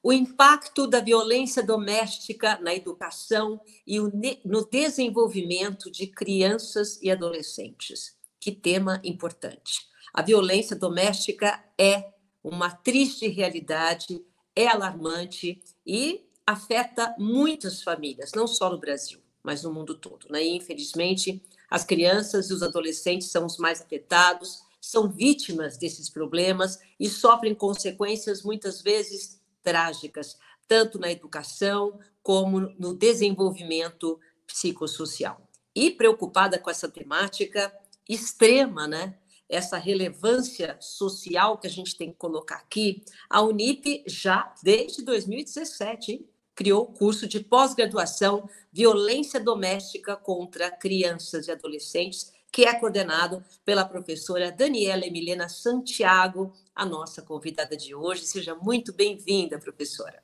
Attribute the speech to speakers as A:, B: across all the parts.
A: O impacto da violência doméstica na educação e no desenvolvimento de crianças e adolescentes. Que tema importante. A violência doméstica é uma triste realidade, é alarmante e afeta muitas famílias, não só no Brasil, mas no mundo todo, né? E, infelizmente, as crianças e os adolescentes são os mais afetados, são vítimas desses problemas e sofrem consequências muitas vezes trágicas, tanto na educação como no desenvolvimento psicossocial. E preocupada com essa temática extrema, né? Essa relevância social que a gente tem que colocar aqui, a Unip já desde 2017, hein, criou o curso de pós-graduação Violência Doméstica contra Crianças e Adolescentes, que é coordenado pela professora Daniela Emilena Santiago, a nossa convidada de hoje. Seja muito bem-vinda, professora.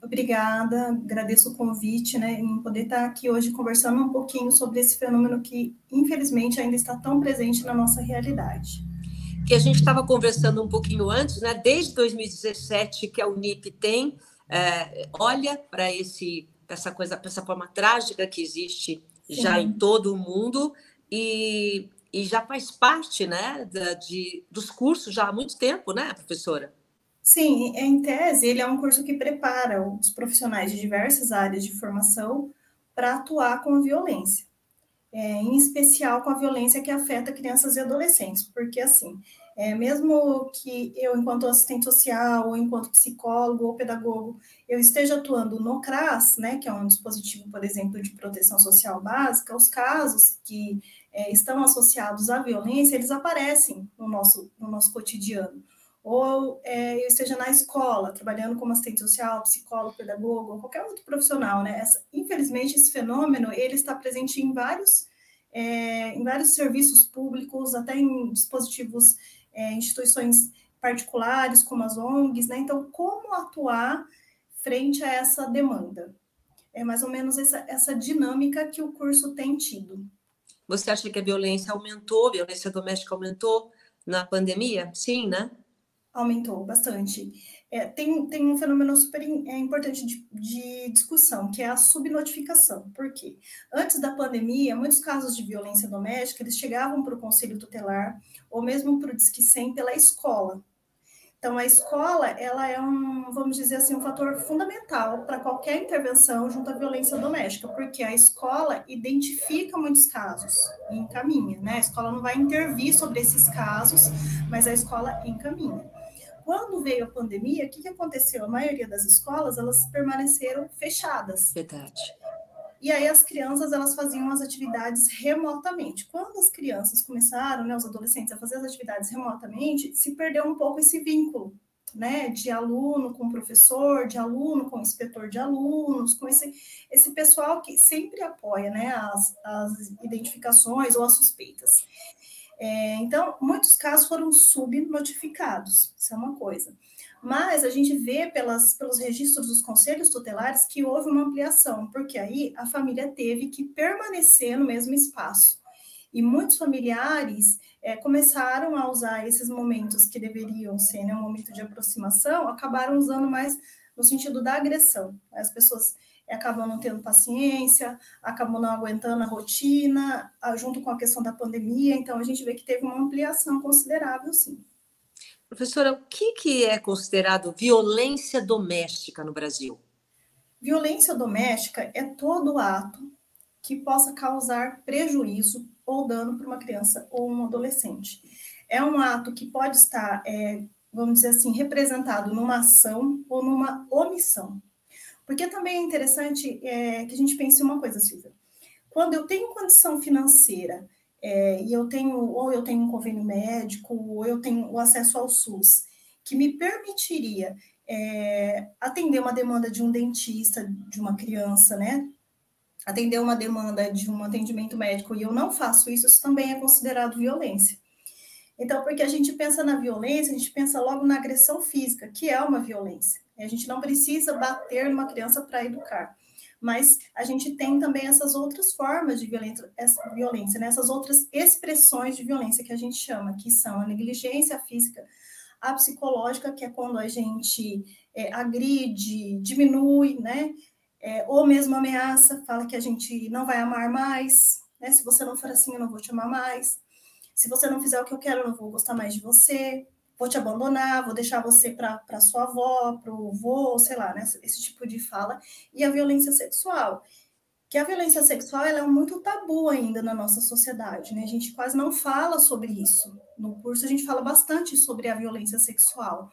B: Obrigada, agradeço o convite, né, em poder estar aqui hoje conversando um pouquinho sobre esse fenômeno que, infelizmente, ainda está tão presente na nossa realidade.
A: Que a gente estava conversando um pouquinho antes, né, desde 2017 que a Unip tem, olha para essa coisa, para essa forma trágica que existe já em todo o mundo e já faz parte, né, dos cursos já há muito tempo, né, professora?
B: Sim, em tese, ele é um curso que prepara os profissionais de diversas áreas de formação para atuar com a violência, em especial com a violência que afeta crianças e adolescentes, porque, assim, mesmo que eu, enquanto assistente social, ou enquanto psicólogo ou pedagogo, eu esteja atuando no CRAS, né, que é um dispositivo, por exemplo, de proteção social básica, os casos que estão associados à violência, eles aparecem no nosso cotidiano. Ou eu esteja na escola, trabalhando como assistente social, psicólogo, pedagogo, ou qualquer outro profissional, né? Infelizmente, esse fenômeno, ele está presente em vários serviços públicos, até em dispositivos, instituições particulares, como as ONGs, né? Então, como atuar frente a essa demanda? É mais ou menos essa dinâmica que o curso tem tido.
A: Você acha que a violência aumentou, a violência doméstica aumentou na pandemia? Sim, né?
B: Aumentou bastante. Tem um fenômeno super importante de discussão, que é a subnotificação. Por quê? Antes da pandemia, muitos casos de violência doméstica, eles chegavam para o Conselho Tutelar, ou mesmo para o Disque 100 pela escola. Então, a escola, ela é vamos dizer assim, um fator fundamental para qualquer intervenção junto à violência doméstica, porque a escola identifica muitos casos e encaminha, né? A escola não vai intervir sobre esses casos, mas a escola encaminha. Quando veio a pandemia, o que aconteceu? A maioria das escolas, elas permaneceram fechadas.
A: Verdade.
B: E aí as crianças, elas faziam as atividades remotamente. Quando as crianças começaram, né, os adolescentes, a fazer as atividades remotamente, se perdeu um pouco esse vínculo, né, de aluno com professor, de aluno com inspetor de alunos, com esse pessoal que sempre apoia, né, as identificações ou as suspeitas. Então, muitos casos foram subnotificados, isso é uma coisa. Mas a gente vê pelos registros dos conselhos tutelares que houve uma ampliação, porque aí a família teve que permanecer no mesmo espaço. E muitos familiares começaram a usar esses momentos que deveriam ser, né, um momento de aproximação, acabaram usando mais no sentido da agressão. As pessoas acabam não tendo paciência, acabam não aguentando a rotina, junto com a questão da pandemia. Então, a gente vê que teve uma ampliação considerável, sim.
A: Professora, o que é considerado violência doméstica no Brasil?
B: Violência doméstica é todo ato que possa causar prejuízo ou dano para uma criança ou um adolescente. É um ato que pode estar, vamos dizer assim, representado numa ação ou numa omissão. Porque também é interessante que a gente pense uma coisa, Silvia. Quando eu tenho condição financeira e eu tenho um convênio médico, ou eu tenho o acesso ao SUS, que me permitiria atender uma demanda de um dentista, de uma criança, né? Atender uma demanda de um atendimento médico, e eu não faço isso, isso também é considerado violência. Então, porque a gente pensa na violência, a gente pensa logo na agressão física, que é uma violência. A gente não precisa bater numa criança para educar. Mas a gente tem também essas outras formas de violência, né? Essas outras expressões de violência que a gente chama, que são a negligência física, a psicológica, que é quando a gente agride, diminui, né? Ou mesmo ameaça, fala que a gente não vai amar mais, né? Se você não for assim, eu não vou te amar mais. Se você não fizer o que eu quero, eu não vou gostar mais de você. Vou te abandonar, vou deixar você para sua avó, para o avô, sei lá, né? Esse tipo de fala. E a violência sexual, que a violência sexual ela é muito tabu ainda na nossa sociedade, né? A gente quase não fala sobre isso. No curso a gente fala bastante sobre a violência sexual,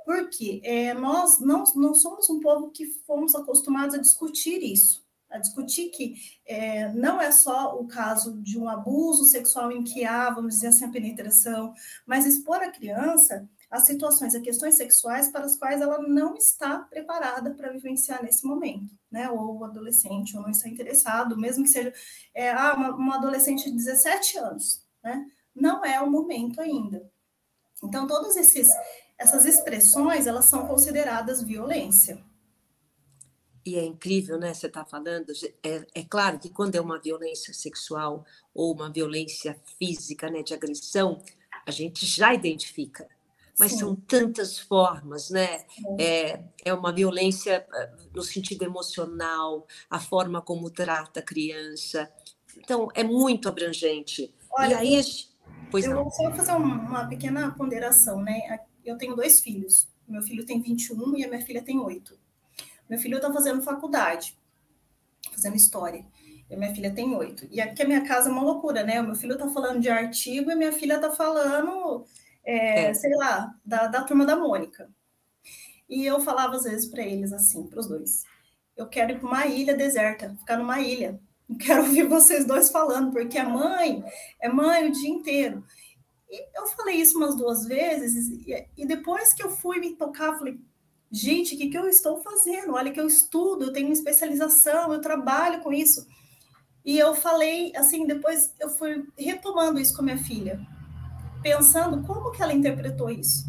B: porque nós não somos um povo que fomos acostumados a discutir isso, a discutir que não é só o caso de um abuso sexual em que há, vamos dizer assim, a penetração, mas expor a criança a situações, a questões sexuais para as quais ela não está preparada para vivenciar nesse momento, né? Ou o adolescente, ou não está interessado, mesmo que seja uma adolescente de 17 anos, né? Não é o momento ainda. Então, todas essas expressões, elas são consideradas violência.
A: E é incrível, né? Você está falando. É claro que quando é uma violência sexual ou uma violência física, né, de agressão, a gente já identifica. Mas
B: Sim.
A: são tantas formas, né? É uma violência no sentido emocional, a forma como trata a criança. Então, é muito abrangente.
B: Olha,
A: E aí, pois
B: eu
A: não.
B: vou só fazer uma pequena ponderação, né? Eu tenho 2 filhos. Meu filho tem 21 e a minha filha tem 8. Meu filho está fazendo faculdade, fazendo história. E a minha filha tem 8. E aqui a minha casa é uma loucura, né? O meu filho está falando de artigo e minha filha está falando, sei lá, da turma da Mônica. E eu falava às vezes para eles assim, para os dois: eu quero ir para uma ilha deserta, ficar numa ilha. Não quero ouvir vocês dois falando, porque a mãe é mãe o dia inteiro. E eu falei isso umas 2 vezes, e depois que eu fui me tocar, eu falei: gente, o que eu estou fazendo? Olha que eu estudo, eu tenho uma especialização, eu trabalho com isso. E eu falei, assim, depois eu fui retomando isso com a minha filha, pensando como que ela interpretou isso.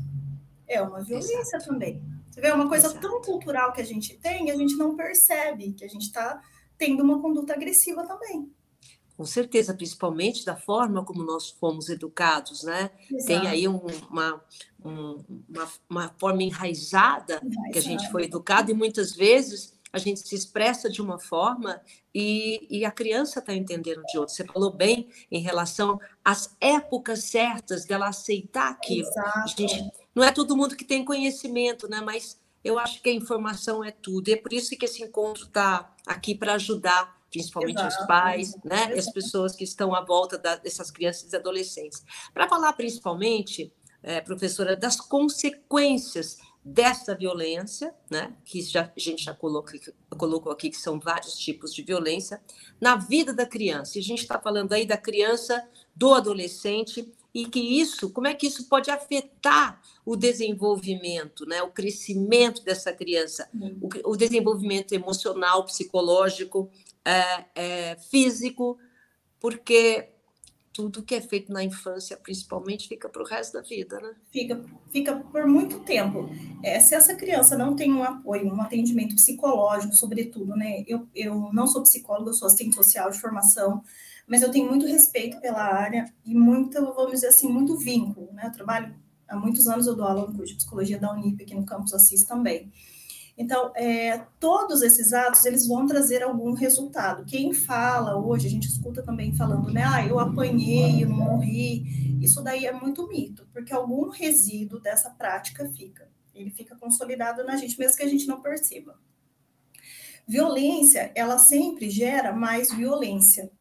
B: É uma violência
A: Exato.
B: também. Você vê, é uma coisa tão
A: Exato.
B: cultural que a gente tem, e a gente não percebe que a gente está tendo uma conduta agressiva também.
A: Com certeza, principalmente da forma como nós fomos educados, né? Tem
B: Exato.
A: aí uma forma enraizada que a gente foi educado, e muitas vezes a gente se expressa de uma forma e a criança está entendendo de outra. Você falou bem em relação às épocas certas dela aceitar aquilo. A
B: Exato.
A: gente, não é todo mundo que tem conhecimento, né? Mas eu acho que a informação é tudo. E é por isso que esse encontro está aqui para ajudar principalmente os
B: Exato.
A: pais, né, e as pessoas que estão à volta dessas crianças e adolescentes. Para falar principalmente, professora, das consequências dessa violência, né, que a gente já colocou aqui, que são vários tipos de violência, na vida da criança. E a gente está falando aí da criança, do adolescente, e que isso, como é que isso pode afetar o desenvolvimento, né, o crescimento dessa criança, o desenvolvimento emocional, psicológico, físico, porque tudo que é feito na infância, principalmente, fica para o resto da vida, né?
B: Fica por muito tempo. Se essa criança não tem um apoio, um atendimento psicológico, sobretudo, né? Eu não sou psicóloga, eu sou assistente social de formação, mas eu tenho muito respeito pela área e muito, vamos dizer assim, muito vínculo, né? Eu trabalho há muitos anos, eu dou aula no curso de psicologia da Unip, aqui no Campus Assis também. Então, todos esses atos, eles vão trazer algum resultado. Quem fala hoje, a gente escuta também falando, né? Eu apanhei, eu não morri. Isso daí é muito mito, porque algum resíduo dessa prática fica. Ele fica consolidado na gente, mesmo que a gente não perceba. Violência, ela sempre gera mais violência.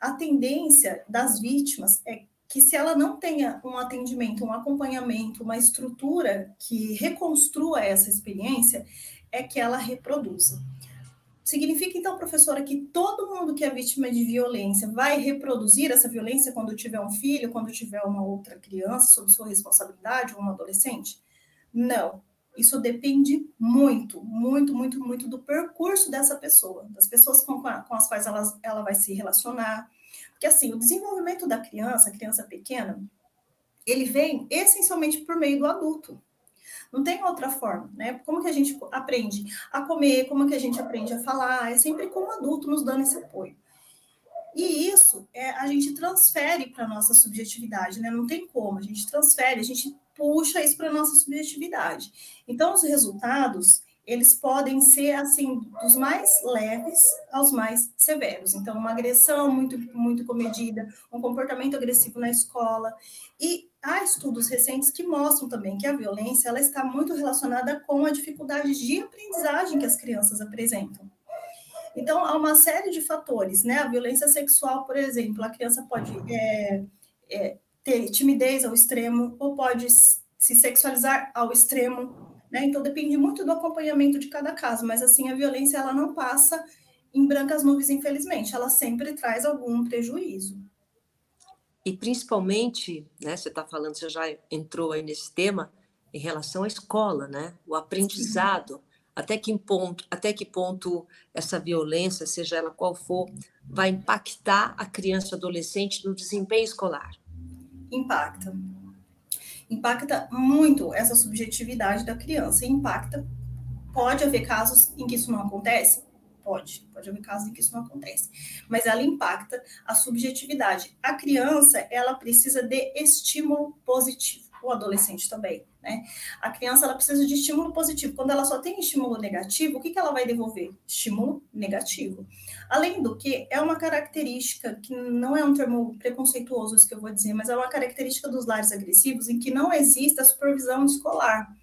B: A tendência das vítimas é que, se ela não tenha um atendimento, um acompanhamento, uma estrutura que reconstrua essa experiência, é que ela reproduza. Significa, então, professora, que todo mundo que é vítima de violência vai reproduzir essa violência quando tiver um filho, quando tiver uma outra criança sob sua responsabilidade, ou um adolescente? Não. Isso depende muito, muito, muito, muito do percurso dessa pessoa, das pessoas com as quais ela vai se relacionar. Porque, assim, o desenvolvimento da criança, a criança pequena, ele vem essencialmente por meio do adulto. Não tem outra forma, né? Como que a gente aprende a comer, como que a gente aprende a falar, é sempre com o adulto nos dando esse apoio. E isso a gente transfere para a nossa subjetividade, né? Não tem como, a gente transfere, a gente puxa isso para a nossa subjetividade. Então, os resultados, eles podem ser, assim, dos mais leves aos mais severos. Então, uma agressão muito comedida, um comportamento agressivo na escola. E há estudos recentes que mostram também que a violência, ela está muito relacionada com a dificuldade de aprendizagem que as crianças apresentam. Então, há uma série de fatores, né? A violência sexual, por exemplo, a criança pode ter timidez ao extremo, ou pode se sexualizar ao extremo, né? Então, depende muito do acompanhamento de cada caso, mas, assim, a violência, ela não passa em brancas nuvens, infelizmente, ela sempre traz algum prejuízo.
A: E, principalmente, né, você está falando, você já entrou aí nesse tema, em relação à escola, né? O aprendizado, até que ponto essa violência, seja ela qual for, vai impactar a criança e adolescente no desempenho escolar?
B: Impacta. Impacta muito essa subjetividade da criança. Impacta. Pode haver casos em que isso não acontece? Pode haver casos em que isso não acontece. Mas ela impacta a subjetividade. A criança, ela precisa de estímulo positivo. O adolescente também, né? A criança, ela precisa de estímulo positivo. Quando ela só tem estímulo negativo, o que ela vai devolver? Estímulo negativo. Além do que, é uma característica, que não é um termo preconceituoso isso que eu vou dizer, mas é uma característica dos lares agressivos em que não existe a supervisão escolar.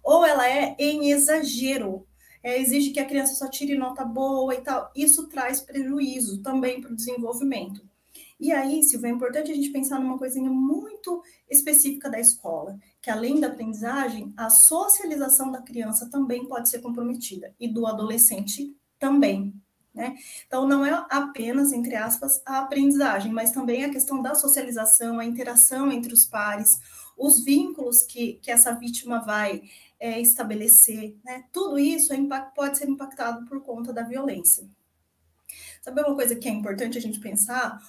B: Ou ela é em exagero, exige que a criança só tire nota boa e tal. Isso traz prejuízo também para o desenvolvimento. E aí, Silvia, é importante a gente pensar numa coisinha muito específica da escola, que além da aprendizagem, a socialização da criança também pode ser comprometida, e do adolescente também, né? Então, não é apenas, entre aspas, a aprendizagem, mas também a questão da socialização, a interação entre os pares, os vínculos que essa vítima vai estabelecer, né? Tudo isso pode ser impactado por conta da violência. Sabe uma coisa que é importante a gente pensar?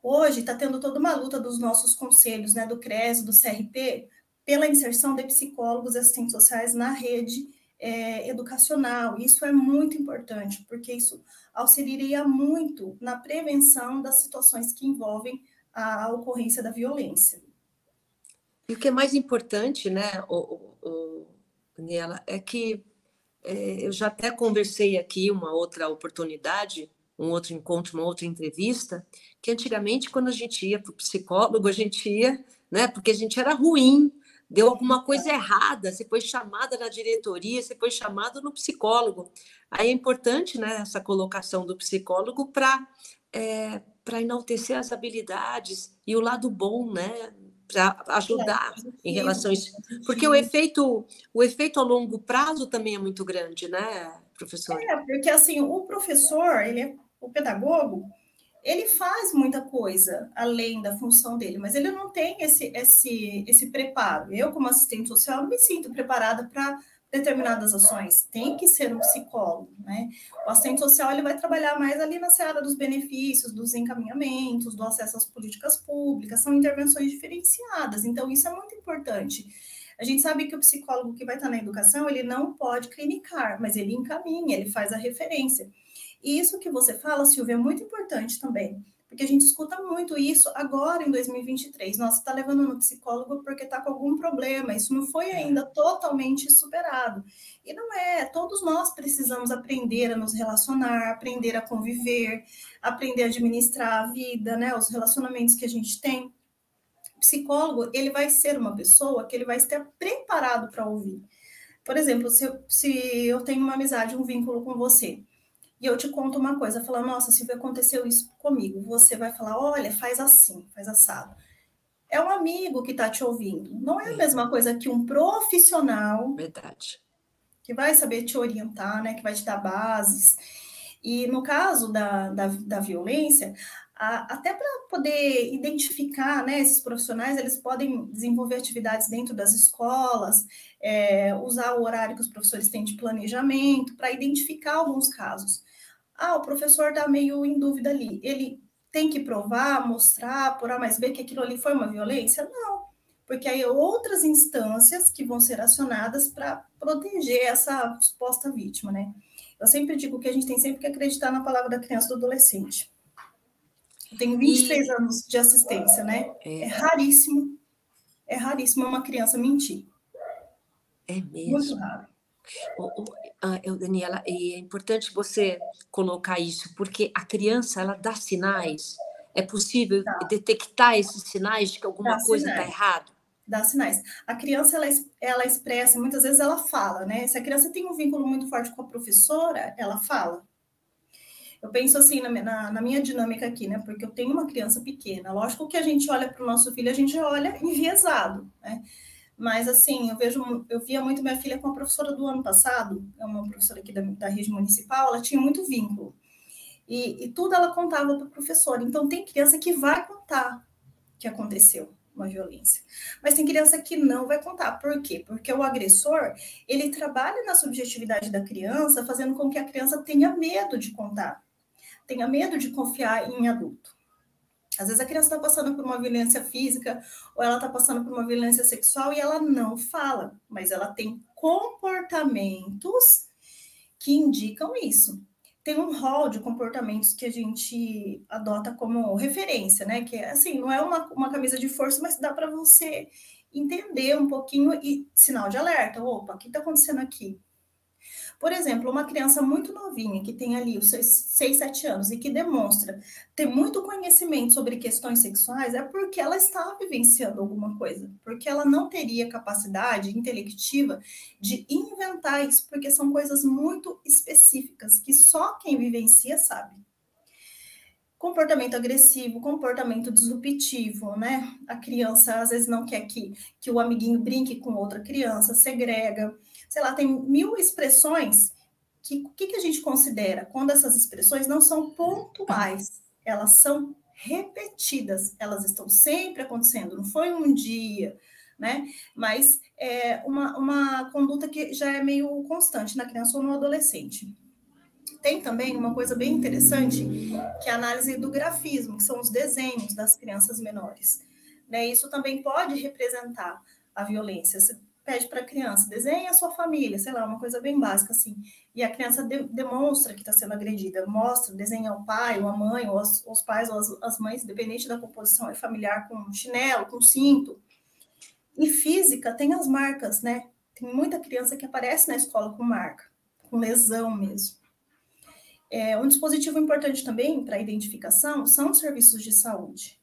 B: Hoje está tendo toda uma luta dos nossos conselhos, né, do CRES, do CRP, pela inserção de psicólogos e assistentes sociais na rede educacional. Isso é muito importante, porque isso auxiliaria muito na prevenção das situações que envolvem a ocorrência da violência.
A: E o que é mais importante, né, Daniela, é que eu já até conversei aqui uma outra oportunidade, um outro encontro, uma outra entrevista, que antigamente, quando a gente ia para o psicólogo, a gente ia, né, porque a gente era ruim, deu alguma coisa errada, você foi chamada na diretoria, você foi chamado no psicólogo. Aí é importante, né, essa colocação do psicólogo para enaltecer as habilidades e o lado bom, né, para ajudar em relação a isso. Porque o efeito a longo prazo também é muito grande, né, professora?
B: Porque assim, o professor, o pedagogo, ele faz muita coisa além da função dele, mas ele não tem esse preparo. Eu, como assistente social, não me sinto preparada para determinadas ações. Tem que ser um psicólogo, né? O assistente social, ele vai trabalhar mais ali na seara dos benefícios, dos encaminhamentos, do acesso às políticas públicas, são intervenções diferenciadas, então isso é muito importante. A gente sabe que o psicólogo que vai estar na educação, ele não pode clinicar, mas ele encaminha, ele faz a referência. E isso que você fala, Silvia, é muito importante também, porque a gente escuta muito isso agora em 2023. Nossa, está levando no psicólogo porque está com algum problema, isso não foi ainda totalmente superado. E não é, todos nós precisamos aprender a nos relacionar, aprender a conviver, aprender a administrar a vida, né, os relacionamentos que a gente tem. O psicólogo, ele vai ser uma pessoa que ele vai estar preparado para ouvir. Por exemplo, se eu tenho uma amizade, um vínculo com você, e eu te conto uma coisa, falando, nossa, Silvia, aconteceu isso comigo. Você vai falar, olha, faz assim, faz assado. É um amigo que está te ouvindo. Não é a mesma coisa que um profissional.
A: Verdade.
B: Que vai saber te orientar, né? Que vai te dar bases. E no caso da violência, até para poder identificar, né, esses profissionais, eles podem desenvolver atividades dentro das escolas, usar o horário que os professores têm de planejamento, para identificar alguns casos. O professor está meio em dúvida ali. Ele tem que provar, mostrar, por A mais B, que aquilo ali foi uma violência? Não, porque aí outras instâncias que vão ser acionadas para proteger essa suposta vítima, né? Eu sempre digo que a gente tem sempre que acreditar na palavra da criança e do adolescente. Eu tenho 23 anos de assistência, né? É raríssimo É raríssimo uma criança mentir.
A: É
B: Muito
A: mesmo.
B: raro.
A: Daniela, e é importante você colocar isso, porque a criança, ela dá sinais. É possível detectar esses sinais de que alguma
B: Dá
A: coisa está
B: sinais.
A: errado?
B: Dá sinais. A criança, ela expressa, muitas vezes ela fala, né? Se a criança tem um vínculo muito forte com a professora, ela fala. Eu penso assim na minha dinâmica aqui, né? Porque eu tenho uma criança pequena. Lógico que a gente olha para o nosso filho, a gente olha enviesado, né? Mas assim, eu via muito minha filha com a professora do ano passado, é uma professora aqui da rede municipal, ela tinha muito vínculo. E tudo ela contava para a professora. Então tem criança que vai contar que aconteceu uma violência. Mas tem criança que não vai contar. Por quê? Porque o agressor, ele trabalha na subjetividade da criança, fazendo com que a criança tenha medo de contar, tenha medo de confiar em adulto. Às vezes a criança está passando por uma violência física ou ela está passando por uma violência sexual e ela não fala, mas ela tem comportamentos que indicam isso. Tem um rol de comportamentos que a gente adota como referência, né? Que é assim, não é uma camisa de força, mas dá para você entender um pouquinho e sinal de alerta. Opa, o que está acontecendo aqui? Por exemplo, uma criança muito novinha, que tem ali os 6, 7 anos e que demonstra ter muito conhecimento sobre questões sexuais, é porque ela está vivenciando alguma coisa, porque ela não teria capacidade intelectiva de inventar isso, porque são coisas muito específicas que só quem vivencia sabe. Comportamento agressivo, comportamento disruptivo, né? A criança às vezes não quer que o amiguinho brinque com outra criança, segrega, sei lá, tem mil expressões que o que a gente considera quando essas expressões não são pontuais, elas são repetidas, elas estão sempre acontecendo, não foi um dia, né? Mas é uma conduta que já é meio constante na criança ou no adolescente. Tem também uma coisa bem interessante, que é a análise do grafismo, que são os desenhos das crianças menores. Né? Isso também pode representar a violência. Você pede para a criança, desenhe a sua família, sei lá, uma coisa bem básica assim, e a criança demonstra que está sendo agredida, mostra, desenha o pai, ou a mãe, ou os pais, ou as mães, independente da composição familiar, com chinelo, com cinto. E física tem as marcas, né? Tem muita criança que aparece na escola com marca, com lesão mesmo. Um dispositivo importante também para identificação são os serviços de saúde.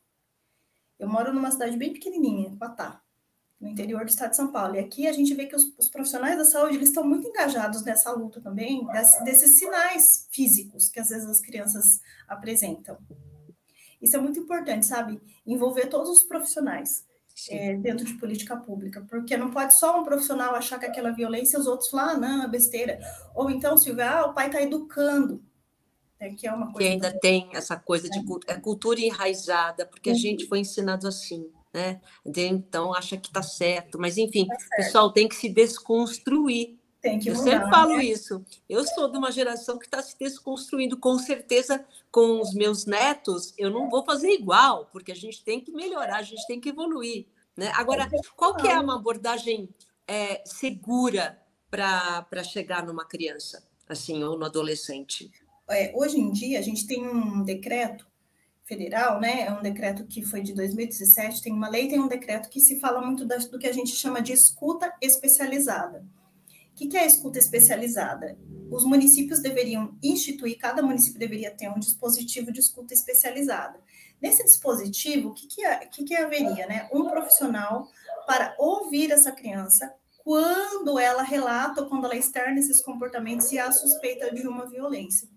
B: Eu moro numa cidade bem pequenininha, Quatá, no interior do estado de São Paulo. E aqui a gente vê que os profissionais da saúde eles estão muito engajados nessa luta também, desses sinais físicos que às vezes as crianças apresentam. Isso é muito importante, sabe? Envolver todos os profissionais dentro de política pública, porque não pode só um profissional achar que aquela violência e os outros falar, não, é besteira. Ou então, Silvia, o pai está educando. Que é uma coisa
A: que ainda
B: também.
A: tem essa coisa de cultura enraizada, porque a gente foi ensinado assim, né? Então acha que está certo, mas enfim, o pessoal tem que se desconstruir.
B: Tem que
A: Eu
B: mudar,
A: sempre falo
B: né?
A: isso. Eu sou de uma geração que está se desconstruindo. Com certeza, com os meus netos, eu não vou fazer igual, porque a gente tem que melhorar, a gente tem que evoluir. Né? Agora, qual que é uma abordagem segura para chegar numa criança, assim, ou no adolescente?
B: Hoje em dia, a gente tem um decreto federal, né? É um decreto que foi de 2017, tem uma lei, tem um decreto que se fala muito do que a gente chama de escuta especializada. O que é a escuta especializada? Os municípios deveriam instituir, cada município deveria ter um dispositivo de escuta especializada. Nesse dispositivo, o que haveria? Né? Um profissional para ouvir essa criança quando ela relata ou quando ela externa esses comportamentos e há suspeita de uma violência.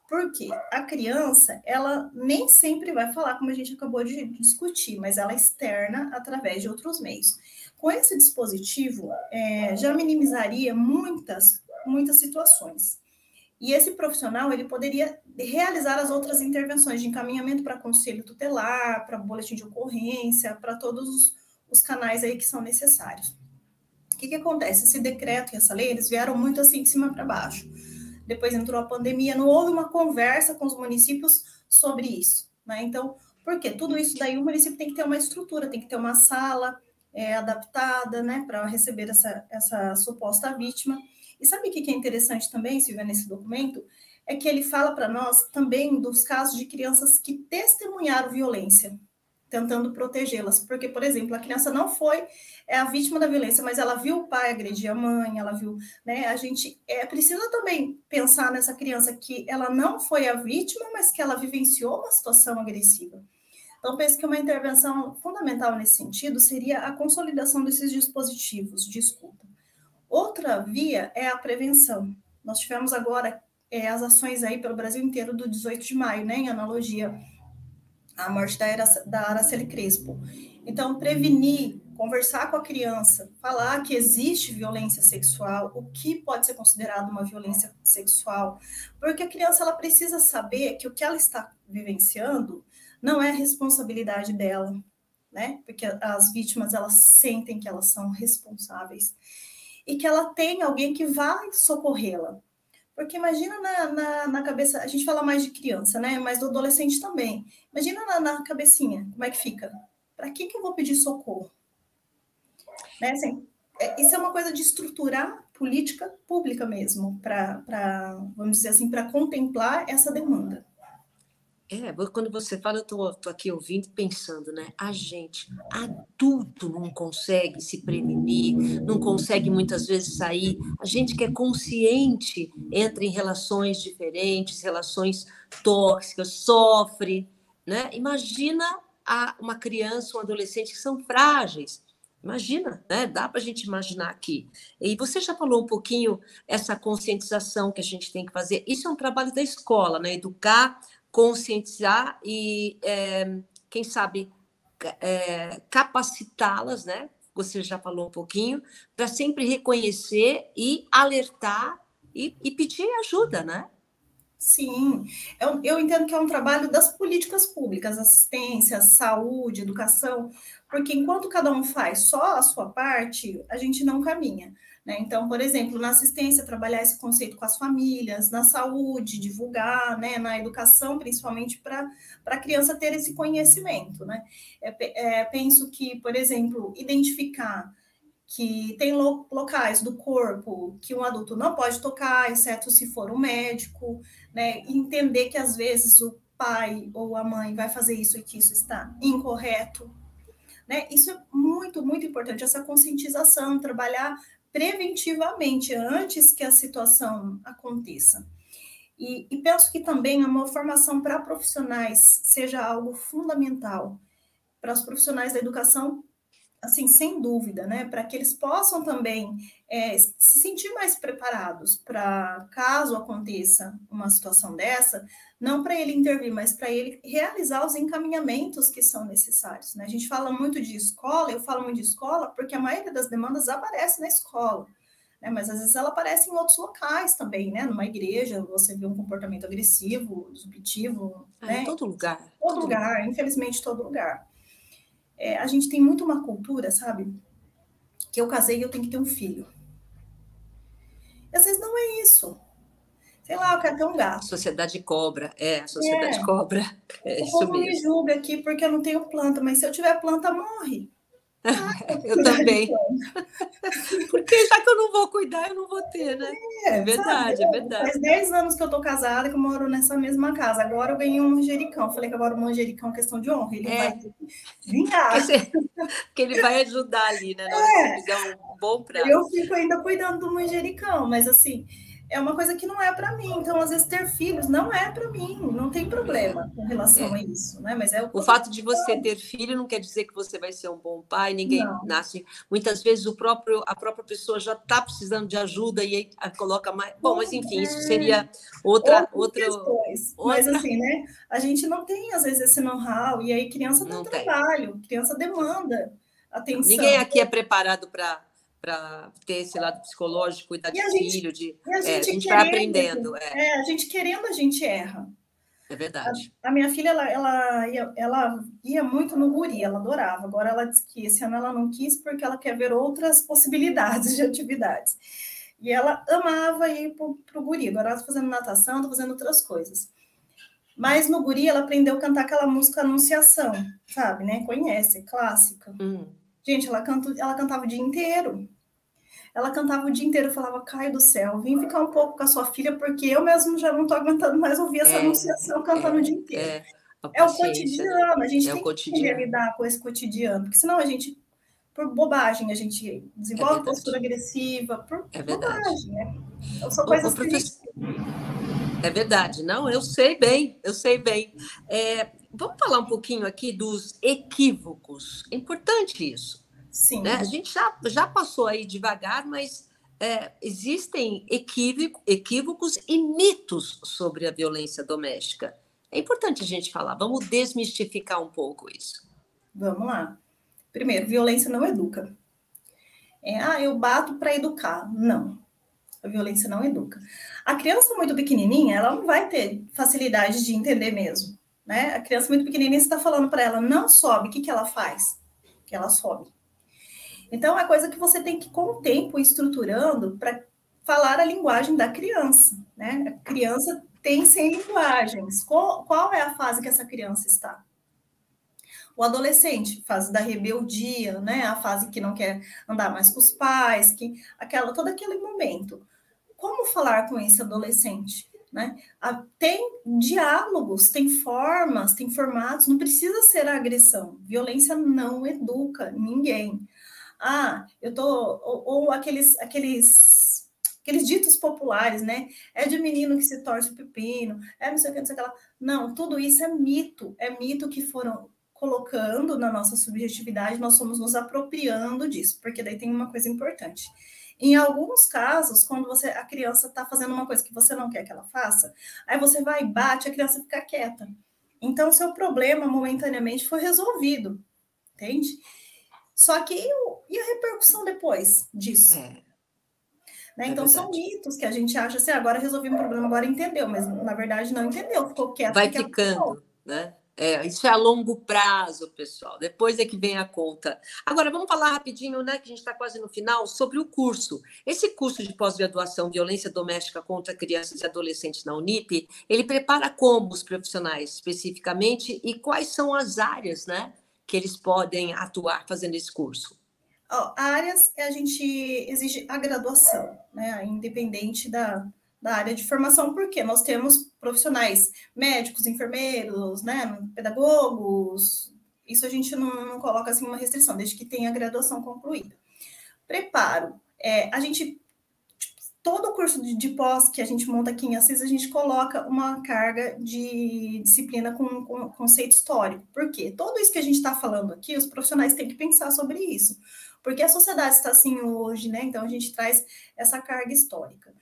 B: Porque a criança, ela nem sempre vai falar, como a gente acabou de discutir, mas ela externa através de outros meios. Com esse dispositivo, já minimizaria muitas situações. E esse profissional, ele poderia realizar as outras intervenções de encaminhamento para conselho tutelar, para boletim de ocorrência, para todos os canais aí que são necessários. O que acontece? Esse decreto e essa lei, eles vieram muito assim de cima para baixo. Depois entrou a pandemia, não houve uma conversa com os municípios sobre isso. Né? Então, por quê? Tudo isso daí o município tem que ter uma estrutura, tem que ter uma sala adaptada, né, para receber essa suposta vítima. E sabe o que é interessante também, Silvia, nesse documento? É que ele fala para nós também dos casos de crianças que testemunharam violência. tentando protegê-las. Porque, por exemplo, a criança não foi a vítima da violência, mas ela viu o pai agredir a mãe, ela viu, né? A gente precisa também pensar nessa criança que ela não foi a vítima, mas que ela vivenciou uma situação agressiva. Então, penso que uma intervenção fundamental nesse sentido seria a consolidação desses dispositivos de escuta. Outra via é a prevenção. Nós tivemos agora as ações aí pelo Brasil inteiro do 18 de maio, né, em analogia à morte da Araceli Crespo. Então, prevenir, conversar com a criança, falar que existe violência sexual, o que pode ser considerado uma violência sexual, porque a criança ela precisa saber que o que ela está vivenciando não é responsabilidade dela, né? Porque as vítimas elas sentem que elas são responsáveis e que ela tem alguém que vai socorrê-la. Porque imagina na cabeça, a gente fala mais de criança, né? Mas do adolescente também. Imagina na cabecinha, como é que fica? Para que eu vou pedir socorro? Né? Assim, isso é uma coisa de estruturar política pública mesmo, vamos dizer assim, para contemplar essa demanda.
A: Quando você fala, eu tô aqui ouvindo e pensando, né? A gente, adulto, não consegue se prevenir, não consegue muitas vezes sair. A gente que é consciente entra em relações diferentes, relações tóxicas, sofre, né? Imagina uma criança, um adolescente que são frágeis. Imagina, né? Dá para a gente imaginar aqui. E você já falou um pouquinho essa conscientização que a gente tem que fazer. Isso é um trabalho da escola, né? Educar, conscientizar e, quem sabe, capacitá-las, né? Você já falou um pouquinho, para sempre reconhecer e alertar e pedir ajuda, né?
B: Sim, eu entendo que é um trabalho das políticas públicas, assistência, saúde, educação, porque enquanto cada um faz só a sua parte, a gente não caminha. Né? Então, por exemplo, na assistência, trabalhar esse conceito com as famílias, na saúde, divulgar, né? Na educação, principalmente para a criança ter esse conhecimento. Né? Penso que, por exemplo, identificar que tem locais do corpo que um adulto não pode tocar, exceto se for um médico, né? Entender que às vezes o pai ou a mãe vai fazer isso e que isso está incorreto, né? Isso é muito, muito importante, essa conscientização, trabalhar preventivamente antes que a situação aconteça. E penso que também uma formação para profissionais seja algo fundamental para os profissionais da educação, assim, sem dúvida, né? Para que eles possam também se sentir mais preparados para, caso aconteça uma situação dessa, não para ele intervir, mas para ele realizar os encaminhamentos que são necessários. Né? A gente fala muito de escola, eu falo muito de escola, porque a maioria das demandas aparece na escola. Né? Mas às vezes ela aparece em outros locais também, né? Numa igreja, você vê um comportamento agressivo, disruptivo. Né?
A: Em todo lugar.
B: Todo lugar, infelizmente, todo lugar. A gente tem muito uma cultura, sabe? Que eu casei e eu tenho que ter um filho. E às vezes não é isso. Sei lá, eu quero ter um gato.
A: A sociedade cobra, a sociedade cobra.
B: O povo me julga aqui porque eu não tenho planta, mas se eu tiver planta, morre.
A: Eu também. Porque já que eu não vou cuidar, eu não vou ter, né? É verdade,
B: sabe?
A: É verdade.
B: Faz 10 anos que eu tô casada, que eu moro nessa mesma casa. Agora eu ganhei um manjericão. Falei que agora o manjericão é questão de honra. Ele vai vingar.
A: Que ele vai ajudar ali, né? Na hora que você fizer um bom prato.
B: Eu fico ainda cuidando do manjericão, mas assim, é uma coisa que não é para mim. Então, às vezes, ter filhos não é para mim. Não tem problema com relação a isso, né? Mas
A: o fato de você ter filho não quer dizer que você vai ser um bom pai. Ninguém nasce. Muitas vezes a própria pessoa já está precisando de ajuda e aí coloca mais. Bom, mas enfim, isso seria outra.
B: Mas assim, né? A gente não tem às vezes esse know-how e aí criança dá trabalho, criança demanda atenção.
A: Ninguém aqui é preparado para ter esse lado psicológico, cuidar de filho, a gente vai aprendendo.
B: A gente querendo, a gente erra.
A: É verdade.
B: A minha filha, ela ia muito no guri, ela adorava. Agora ela disse que esse ano ela não quis porque ela quer ver outras possibilidades de atividades. E ela amava ir pro guri. Agora ela está fazendo natação, está fazendo outras coisas. Mas no guri ela aprendeu a cantar aquela música Anunciação, sabe, né? Conhece, clássica. Gente, ela cantava o dia inteiro. Ela cantava o dia inteiro, falava, Caio do céu, vim ficar um pouco com a sua filha, porque eu mesmo já não estou aguentando mais ouvir essa Anunciação cantando o dia inteiro.
A: A
B: É o
A: paciência, né?
B: cotidiano, a gente
A: É o
B: tem que aprender a
A: cotidiano.
B: lidar com esse cotidiano, porque senão a gente, por bobagem, a gente
A: É
B: desenvolve
A: verdade.
B: postura agressiva, por
A: É verdade.
B: bobagem, né? Então, são
A: O
B: coisas que a gente.
A: professor, é verdade. Não, eu sei bem, eu sei bem. Vamos falar um pouquinho aqui dos equívocos. É importante isso, né? A
B: Sim,
A: gente já passou aí devagar, mas existem equívocos e mitos sobre a violência doméstica. É importante a gente falar. Vamos desmistificar um pouco isso.
B: vamos lá. Primeiro, violência não educa. Eu bato para educar. Não, a violência não educa. A criança muito pequenininha, ela não vai ter facilidade de entender mesmo, né? A criança muito pequenininha, você está falando para ela, não sobe, o que ela faz? Que ela sobe. Então, é coisa que você tem que, com o tempo, ir estruturando para falar a linguagem da criança, né? A criança tem 100 linguagens. Qual é a fase que essa criança está? O adolescente, fase da rebeldia, né? A fase que não quer andar mais com os pais, todo aquele momento. Como falar com esse adolescente? Né? Tem diálogos, tem formas, tem formatos, não precisa ser a agressão. Violência não educa ninguém. Eu tô. Ou aqueles ditos populares, né? É de menino que se torce o pepino, é não sei o que, não sei o que lá. Não, tudo isso é mito que foram colocando na nossa subjetividade, nós somos nos apropriando disso, porque daí tem uma coisa importante. Em alguns casos, quando a criança está fazendo uma coisa que você não quer que ela faça, aí você vai e bate, a criança fica quieta. Então, seu problema momentaneamente foi resolvido, entende? Só que e a repercussão depois disso?
A: É,
B: Né?
A: é
B: Então, são
A: verdade.
B: mitos que a gente acha assim, agora resolvi um problema, agora entendeu, mas na verdade não entendeu, ficou quieto
A: Vai
B: porque ela falou.
A: ficando, né? Isso é a longo prazo, pessoal. Depois é que vem a conta. Agora, vamos falar rapidinho, né? Que a gente está quase no final, sobre o curso. Esse curso de pós-graduação Violência Doméstica contra Crianças e Adolescentes na Unip, ele prepara como os profissionais especificamente e quais são as áreas, né? Que eles podem atuar fazendo esse curso.
B: Áreas a gente exige a graduação, né? Independente da área de formação, porque nós temos profissionais médicos, enfermeiros, né? Pedagogos. Isso a gente não coloca assim uma restrição, desde que tenha a graduação concluída. Preparo. A gente todo o curso de pós que a gente monta aqui em Assis, a gente coloca uma carga de disciplina com conceito histórico. Por quê? Tudo isso que a gente está falando aqui, os profissionais têm que pensar sobre isso. Porque a sociedade está assim hoje, né? Então a gente traz essa carga histórica.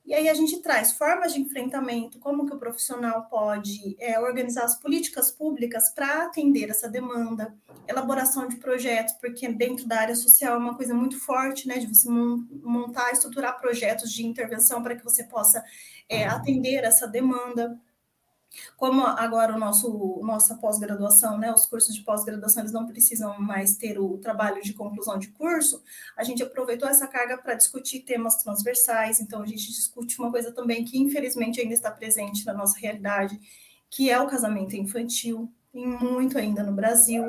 B: E aí a gente traz formas de enfrentamento, como que o profissional pode organizar as políticas públicas para atender essa demanda, elaboração de projetos, porque dentro da área social é uma coisa muito forte, né, de você montar, estruturar projetos de intervenção para que você possa atender essa demanda. Como agora nossa pós-graduação, né, os cursos de pós-graduação, eles não precisam mais ter o trabalho de conclusão de curso, a gente aproveitou essa carga para discutir temas transversais, então a gente discute uma coisa também que infelizmente ainda está presente na nossa realidade, que é o casamento infantil, tem muito ainda no Brasil.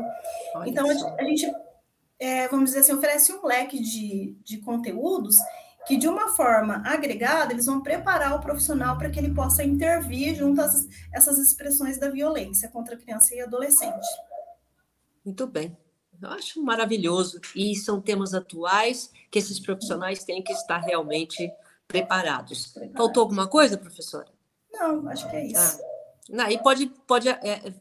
A: Olha
B: Então
A: só.
B: a gente vamos dizer assim, oferece um leque de conteúdos que, de uma forma agregada, eles vão preparar o profissional para que ele possa intervir junto a essas expressões da violência contra criança e adolescente.
A: Muito bem. Eu acho maravilhoso. E são temas atuais que esses profissionais têm que estar realmente preparados. Faltou alguma coisa, professora?
B: Não, acho que é isso.
A: Não, e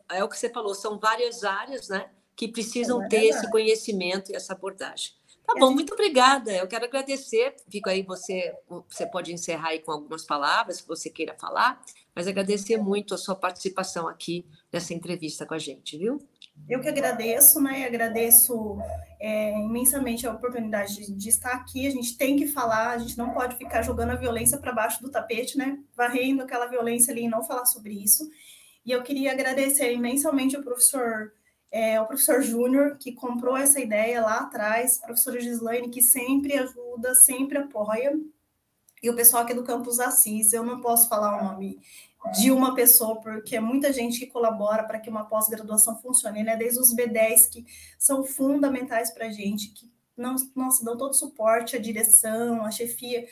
A: é o que você falou, são várias áreas, né, que
B: São
A: precisam ter
B: várias
A: esse
B: áreas.
A: conhecimento e essa abordagem. Tá
B: E a
A: bom,
B: gente
A: muito obrigada. Eu quero agradecer. Fico aí, você pode encerrar aí com algumas palavras que você queira falar, mas agradecer muito a sua participação aqui nessa entrevista com a gente, viu?
B: Eu que agradeço, né? Agradeço imensamente a oportunidade de estar aqui. A gente tem que falar, a gente não pode ficar jogando a violência para baixo do tapete, né? Varrendo aquela violência ali e não falar sobre isso. E eu queria agradecer imensamente ao professor Júnior, que comprou essa ideia lá atrás, a professora Gislaine, que sempre ajuda, sempre apoia, e o pessoal aqui do Campus Assis. Eu não posso falar o nome de uma pessoa, porque é muita gente que colabora para que uma pós-graduação funcione, né? Desde os B10, que são fundamentais para a gente, que nossa, dão todo o suporte, a direção, a chefia,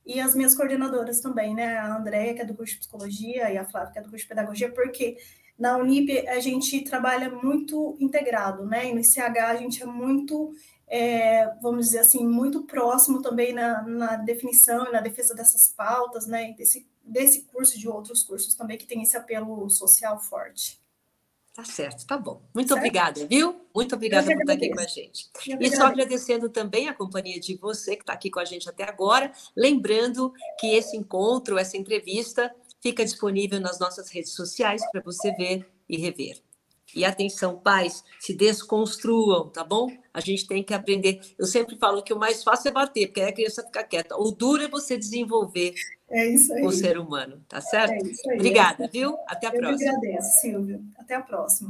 B: e as minhas coordenadoras também, né? A Andréia, que é do curso de Psicologia, e a Flávia, que é do curso de Pedagogia, porque Na Unip, a gente trabalha muito integrado, né? E no ICH, a gente é muito, vamos dizer assim, muito próximo também na definição e na defesa dessas pautas, né? Desse curso e de outros cursos também que tem esse apelo social forte.
A: Tá certo, tá bom. Muito
B: Certo?
A: obrigada, viu? Muito obrigada por estar aqui com a gente. E só
B: agradeço.
A: agradecendo também a companhia de você que está aqui com a gente até agora. Lembrando que esse encontro, essa entrevista, fica disponível nas nossas redes sociais para você ver e rever. E atenção, pais, se desconstruam, tá bom? A gente tem que aprender. Eu sempre falo que o mais fácil é bater, porque aí a criança fica quieta. O duro é você desenvolver
B: Isso aí.
A: o ser humano, tá certo?
B: É isso aí.
A: Obrigada, viu? Até a
B: Eu que
A: próxima.
B: agradeço, Silvio. Até a próxima.